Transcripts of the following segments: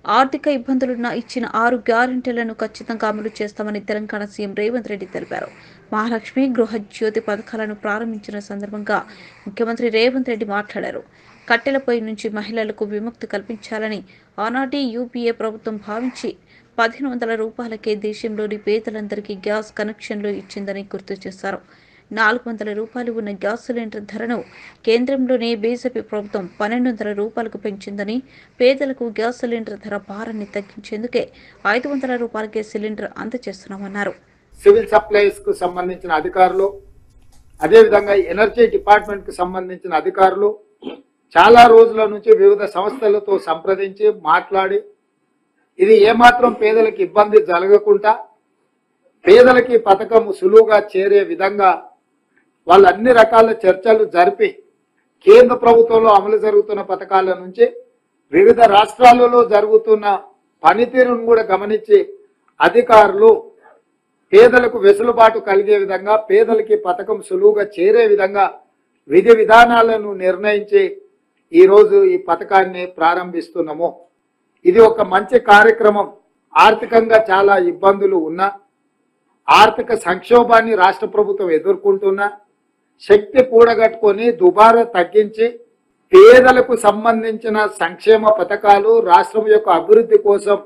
ఆర్థిక ఇబ్బందులున్న ఇచ్చిన 6 గ్యారెంటీలను ఖచ్చితంగా అమలు చేస్తామని తెలంగాణ సీఎం రేవంత్ రెడ్డి తెలిపారు. మహాలక్ష్మి, గృహజ్యోతి పథకాలను ప్రారంభించిన సందర్భంగా ముఖ్యమంత్రి రేవంత్ రెడ్డి మాట్లాడారు. కట్టెల పొయ్యి నుంచి మహిళలకు విముక్తి కల్పించాలని ఆనాటి యూపీఏ ప్రభుత్వం భావించి 1500 రూపాయలకే దేశంలోని పేదలందరికీ గ్యాస్ కనెక్షన్లు ఇచ్చిందని గుర్తు చేశారు. 400 రూపాయలు ఉన్న గ్యాస్ సిలిండర్ ధరను కేంద్రంలోనే బీజేపీ ప్రభుత్వం 1200 రూపాయలకు పెంచిందని, పేదలకు గ్యాస్ సిలిండర్ ధర భారాన్ని తగ్గించేందుకే 500 రూపాయలకే సిలిండర్ అందజేస్తున్నామన్నారు. సివిల్ సప్లైస్ కు సంబంధించిన అధికారులు, అదేవిధంగా ఎనర్జీ డిపార్ట్మెంట్ కు సంబంధించిన అధికారులు చాలా రోజుల నుంచి వివిధ సంస్థలతో సంప్రదించి మాట్లాడి ఇది ఏమాత్రం పేదలకు ఇబ్బంది జరగకుండా పేదలకి పథకం సులువుగా చేరే విధంగా వాళ్ళు అన్ని రకాల చర్చలు జరిపి కేంద్ర ప్రభుత్వంలో అమలు జరుగుతున్న పథకాల నుంచి వివిధ రాష్ట్రాలలో జరుగుతున్న పనితీరును కూడా గమనించి అధికారులు పేదలకు వెసులుబాటు కలిగే విధంగా పేదలకి పథకం సులువుగా చేరే విధంగా విధి విధానాలను నిర్ణయించి ఈరోజు ఈ పథకాన్ని ప్రారంభిస్తున్నాము. ఇది ఒక మంచి కార్యక్రమం. ఆర్థికంగా చాలా ఇబ్బందులు ఉన్నా, ఆర్థిక సంక్షోభాన్ని రాష్ట్ర ప్రభుత్వం ఎదుర్కొంటున్నా శక్తి కూడగట్టుకొని దుబారా తగ్గించి పేదలకు సంబంధించిన సంక్షేమ పథకాలు రాష్ట్రం యొక్క అభివృద్ధి కోసం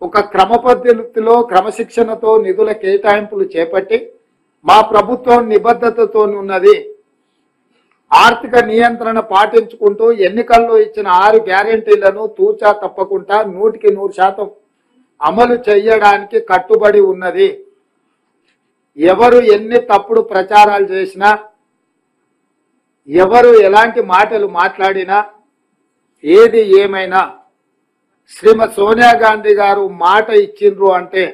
ఒక క్రమ పద్ధతిలో క్రమశిక్షణతో నిధుల కేటాయింపులు చేపట్టి మా ప్రభుత్వం నిబద్ధతతో ఉన్నది. ఆర్థిక నియంత్రణ పాటించుకుంటూ ఎన్నికల్లో ఇచ్చిన 6 గ్యారెంటీలను తూచా తప్పకుండా 100% అమలు చేయడానికి కట్టుబడి ఉన్నది. ఎవరు ఎన్ని తప్పుడు ప్రచారాలు చేసినా, ఎవరు ఎలాంటి మాటలు మాట్లాడినా, ఏది ఏమైనా శ్రీమతి సోనియా గాంధీ గారు మాట ఇచ్చిండ్రు అంటే